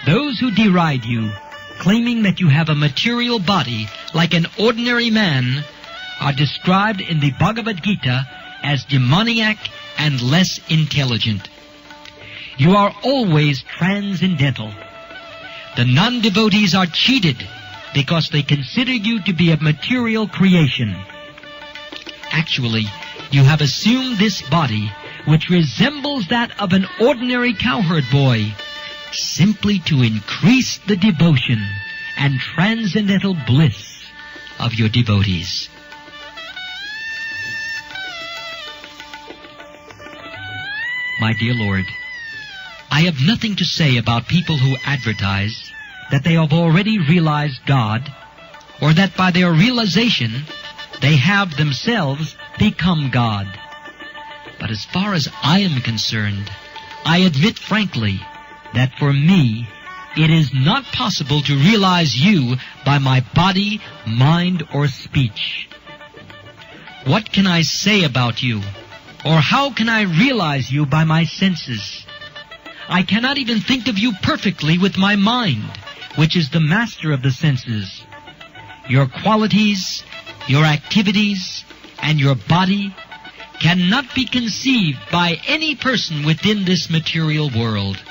those who deride you, claiming that you have a material body like an ordinary man, are described in the Bhagavad Gita as demoniac and less intelligent. You are always transcendental. The non-devotees are cheated because they consider you to be a material creation. Actually, you have assumed this body, which resembles that of an ordinary cowherd boy, simply to increase the devotion and transcendental bliss of your devotees. My dear Lord, I have nothing to say about people who advertise that they have already realized God, or that by their realization they have themselves become God. But as far as I am concerned, I admit frankly that for me it is not possible to realize you by my body, mind, or speech. What can I say about you, or how can I realize you by my senses? I cannot even think of you perfectly with my mind, which is the master of the senses. Your qualities, your activities, and your body cannot be conceived by any person within this material world.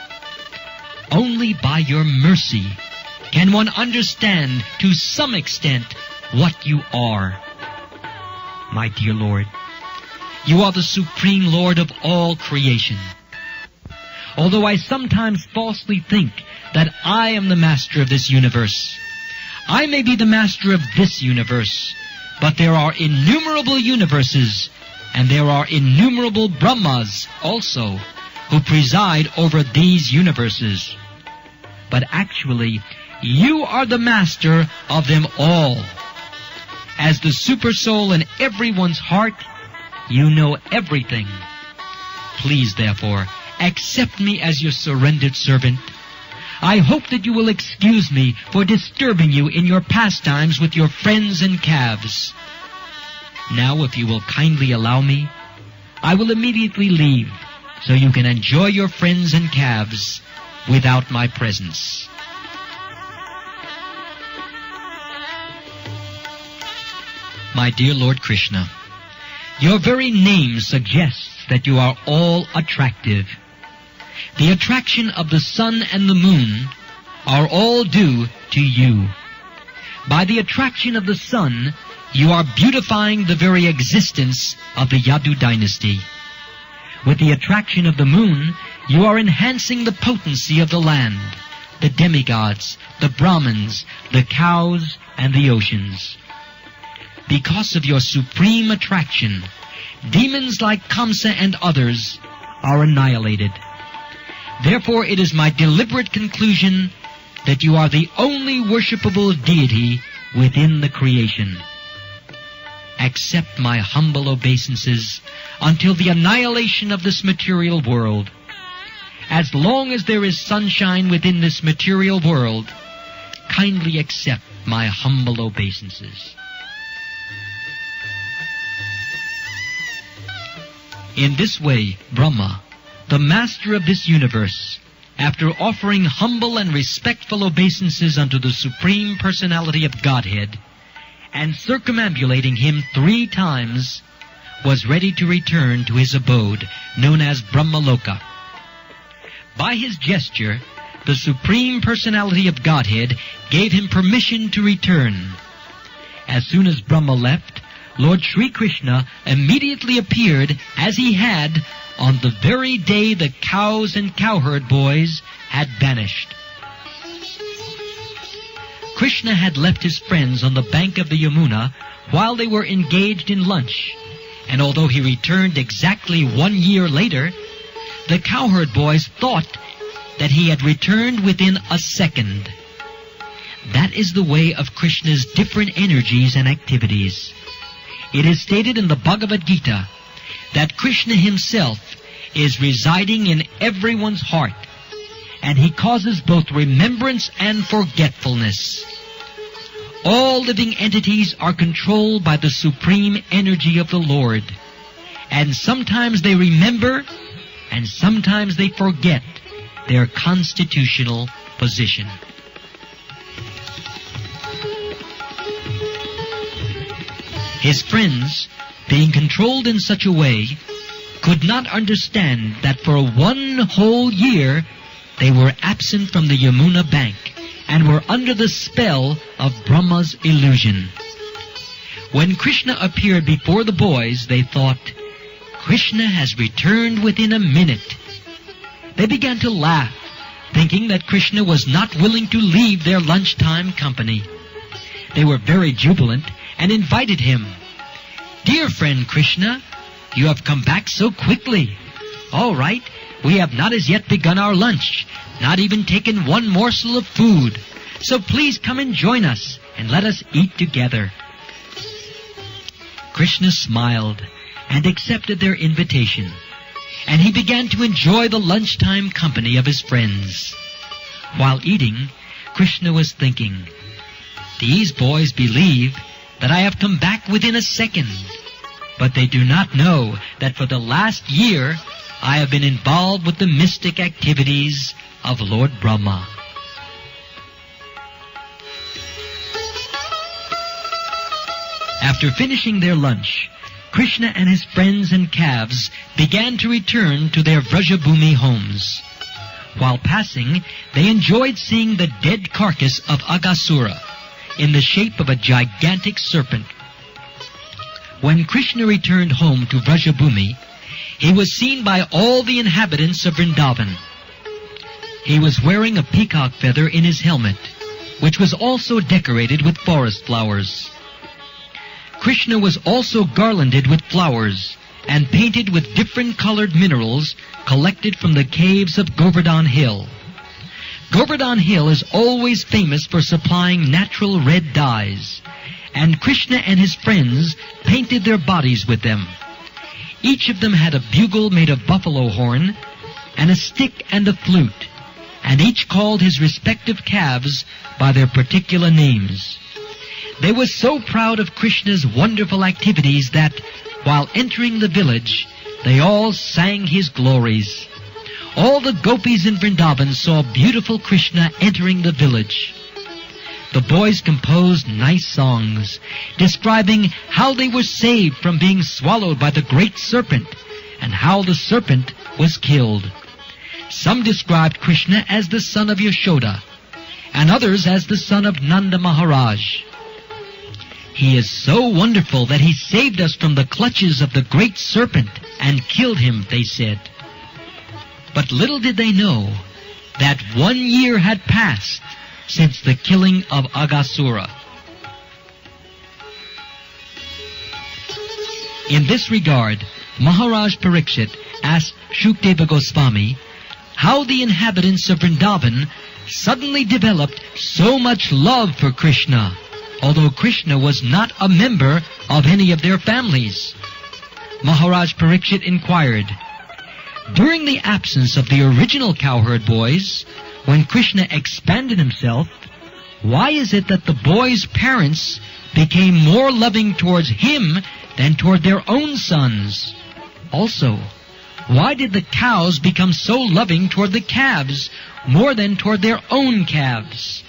Only by your mercy can one understand to some extent what you are. My dear Lord, you are the supreme Lord of all creation. Although I sometimes falsely think that I am the master of this universe, I may be the master of this universe, but there are innumerable universes, and there are innumerable Brahmas also, who preside over these universes. But actually, you are the master of them all. As the Supersoul in everyone's heart, you know everything. Please, therefore, accept me as your surrendered servant. I hope that you will excuse me for disturbing you in your pastimes with your friends and calves. Now, if you will kindly allow me, I will immediately leave, so you can enjoy your friends and calves without my presence. My dear Lord Krishna, your very name suggests that you are all attractive. The attraction of the sun and the moon are all due to you. By the attraction of the sun, you are beautifying the very existence of the Yadu dynasty. With the attraction of the moon, you are enhancing the potency of the land, the demigods, the Brahmins, the cows, and the oceans. Because of your supreme attraction, demons like Kamsa and others are annihilated. Therefore, it is my deliberate conclusion that you are the only worshipable deity within the creation. Accept my humble obeisances until the annihilation of this material world. As long as there is sunshine within this material world, kindly accept my humble obeisances. In this way, Brahma, the master of this universe, after offering humble and respectful obeisances unto the Supreme Personality of Godhead, and circumambulating him 3 times, was ready to return to his abode, known as Brahmaloka. By his gesture, the Supreme Personality of Godhead gave him permission to return. As soon as Brahma left, Lord Sri Krishna immediately appeared as he had on the very day the cows and cowherd boys had vanished. Krishna had left his friends on the bank of the Yamuna while they were engaged in lunch, and although he returned exactly 1 year later, the cowherd boys thought that he had returned within a second. That is the way of Krishna's different energies and activities. It is stated in the Bhagavad Gita that Krishna himself is residing in everyone's heart, and he causes both remembrance and forgetfulness. All living entities are controlled by the supreme energy of the Lord, and sometimes they remember and sometimes they forget their constitutional position. His friends, being controlled in such a way, could not understand that for 1 whole year they were absent from the Yamuna bank and were under the spell of Brahma's illusion. When Krishna appeared before the boys, they thought, "Krishna has returned within a minute." They began to laugh, thinking that Krishna was not willing to leave their lunchtime company. They were very jubilant and invited him. "Dear friend Krishna, you have come back so quickly. All right, We have not as yet begun our lunch, not even taken one morsel of food. So please come and join us, and let us eat together." Krishna smiled and accepted their invitation, and he began to enjoy the lunchtime company of his friends. While eating, Krishna was thinking, "These boys believe that I have come back within a second, but they do not know that for the last year I have been involved with the mystic activities of Lord Brahma." After finishing their lunch, Krishna and his friends and calves began to return to their Vrajabhumi homes. While passing, they enjoyed seeing the dead carcass of Aghasura in the shape of a gigantic serpent. When Krishna returned home to Vrajabhumi, he was seen by all the inhabitants of Vrindavan. He was wearing a peacock feather in his helmet, which was also decorated with forest flowers. Krishna was also garlanded with flowers and painted with different colored minerals collected from the caves of Govardhan Hill. Govardhan Hill is always famous for supplying natural red dyes, and Krishna and his friends painted their bodies with them. Each of them had a bugle made of buffalo horn, and a stick and a flute, and each called his respective calves by their particular names. They were so proud of Krishna's wonderful activities that, while entering the village, they all sang his glories. All the gopis in Vrindavan saw beautiful Krishna entering the village. The boys composed nice songs, describing how they were saved from being swallowed by the great serpent, and how the serpent was killed. Some described Krishna as the son of Yashoda, and others as the son of Nanda Maharaj. "He is so wonderful that he saved us from the clutches of the great serpent and killed him," they said. But little did they know that 1 year had passed since the killing of Aghasura. In this regard, Maharaj Parikshit asked Shukdeva Goswami how the inhabitants of Vrindavan suddenly developed so much love for Krishna, although Krishna was not a member of any of their families. Maharaj Parikshit inquired, "During the absence of the original cowherd boys, when Krishna expanded himself, why is it that the boys' parents became more loving towards him than toward their own sons? Also, why did the cows become so loving toward the calves more than toward their own calves?"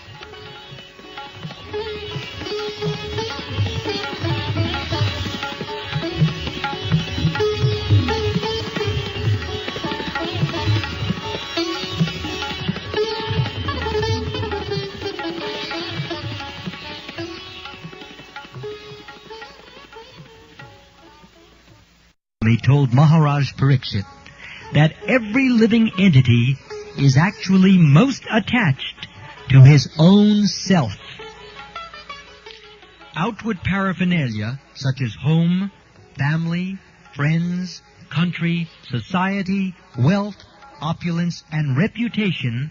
He told Maharaj Parikshit that every living entity is actually most attached to his own self. Outward paraphernalia such as home, family, friends, country, society, wealth, opulence, and reputation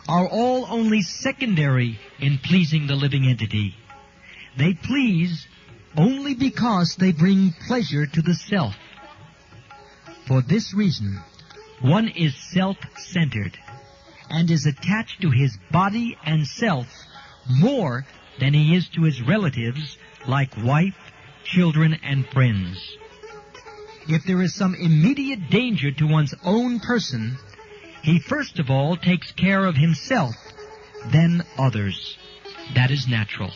are all only secondary in pleasing the living entity. They please only because they bring pleasure to the self. For this reason, one is self-centered and is attached to his body and self more than he is to his relatives like wife, children, and friends. If there is some immediate danger to one's own person, he first of all takes care of himself, then others. That is natural.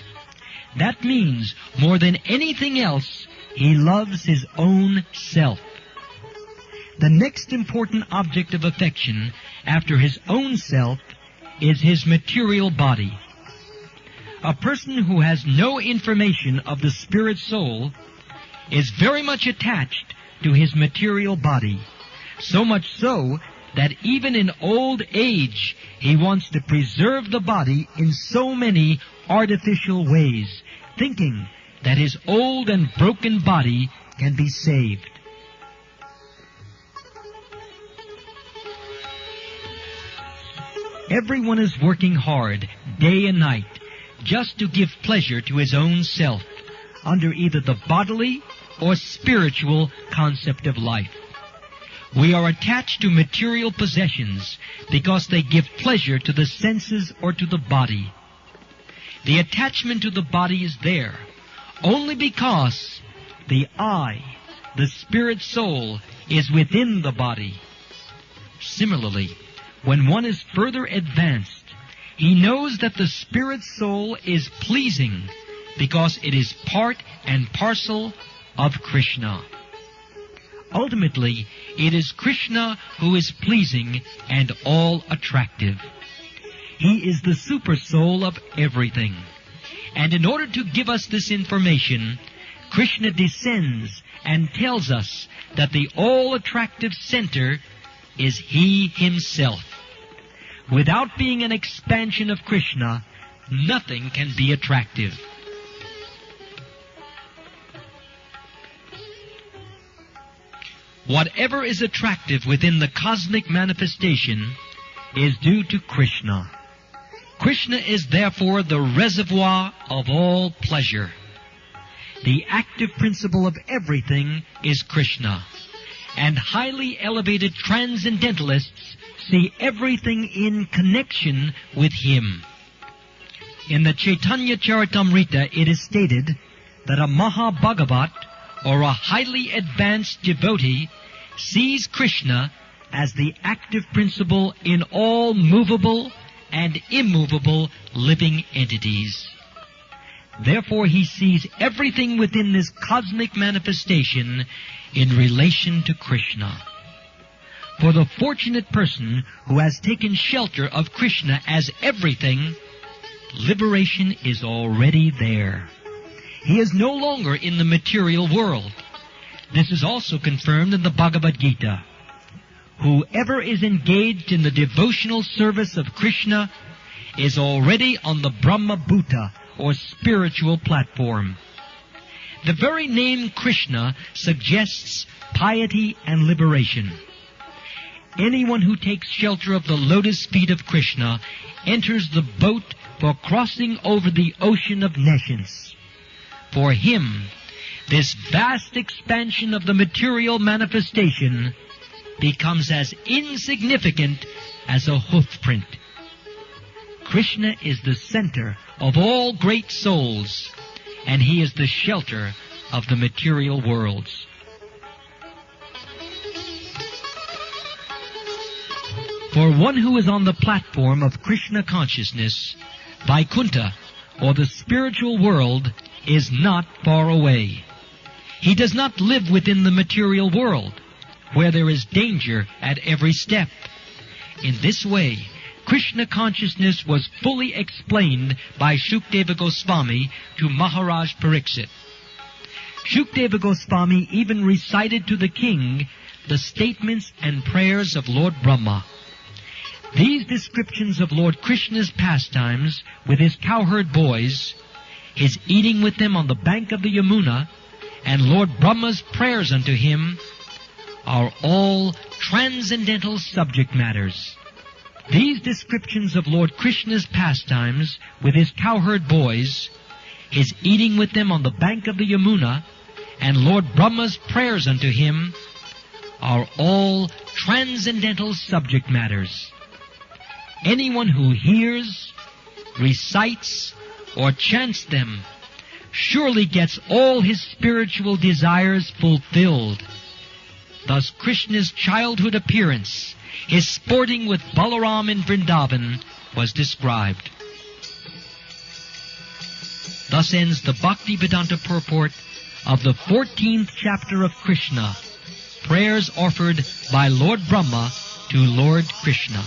That means, more than anything else, he loves his own self. The next important object of affection after his own self is his material body. A person who has no information of the spirit soul is very much attached to his material body, so much so that even in old age he wants to preserve the body in so many artificial ways, thinking that his old and broken body can be saved. Everyone is working hard, day and night, just to give pleasure to his own self, under either the bodily or spiritual concept of life. We are attached to material possessions because they give pleasure to the senses or to the body. The attachment to the body is there only because the I, the spirit soul, is within the body. Similarly, when one is further advanced, he knows that the spirit soul is pleasing because it is part and parcel of Krishna. Ultimately, it is Krishna who is pleasing and all attractive. He is the super soul of everything. And in order to give us this information, Krishna descends and tells us that the all-attractive center is He Himself. Without being an expansion of Krishna, nothing can be attractive. Whatever is attractive within the cosmic manifestation is due to Krishna. Krishna is therefore the reservoir of all pleasure. The active principle of everything is Krishna, and highly elevated transcendentalists see everything in connection with Him. In the Caitanya Caritamrta it is stated that a Bhagavat, or a highly advanced devotee, sees Krishna as the active principle in all movable and immovable living entities. Therefore he sees everything within this cosmic manifestation in relation to Krishna. For the fortunate person who has taken shelter of Krishna as everything, liberation is already there. He is no longer in the material world. This is also confirmed in the Bhagavad Gita. Whoever is engaged in the devotional service of Krishna is already on the Brahma Bhuta, or spiritual platform. The very name Krishna suggests piety and liberation. Anyone who takes shelter of the lotus feet of Krishna enters the boat for crossing over the ocean of nescience. For him, this vast expansion of the material manifestation becomes as insignificant as a hoofprint. Krishna is the center of all great souls, and He is the shelter of the material worlds. For one who is on the platform of Krishna consciousness, Vaikuntha, or the spiritual world, is not far away. He does not live within the material world, where there is danger at every step. In this way, Krishna consciousness was fully explained by Shukdeva Goswami to Maharaj Pariksit. Shukdeva Goswami even recited to the king the statements and prayers of Lord Brahma. These descriptions of Lord Krishna's pastimes with His cowherd boys, His eating with them on the bank of the Yamuna, and Lord Brahma's prayers unto Him are all transcendental subject matters. These descriptions of Lord Krishna's pastimes with His cowherd boys, His eating with them on the bank of the Yamuna, and Lord Brahma's prayers unto Him are all transcendental subject matters. Anyone who hears, recites, or chants them surely gets all his spiritual desires fulfilled. Thus Krishna's childhood appearance, His sporting with Balaram in Vrindavan, was described. Thus ends the Bhaktivedanta purport of the 14th chapter of Krishna, prayers offered by Lord Brahma to Lord Krishna.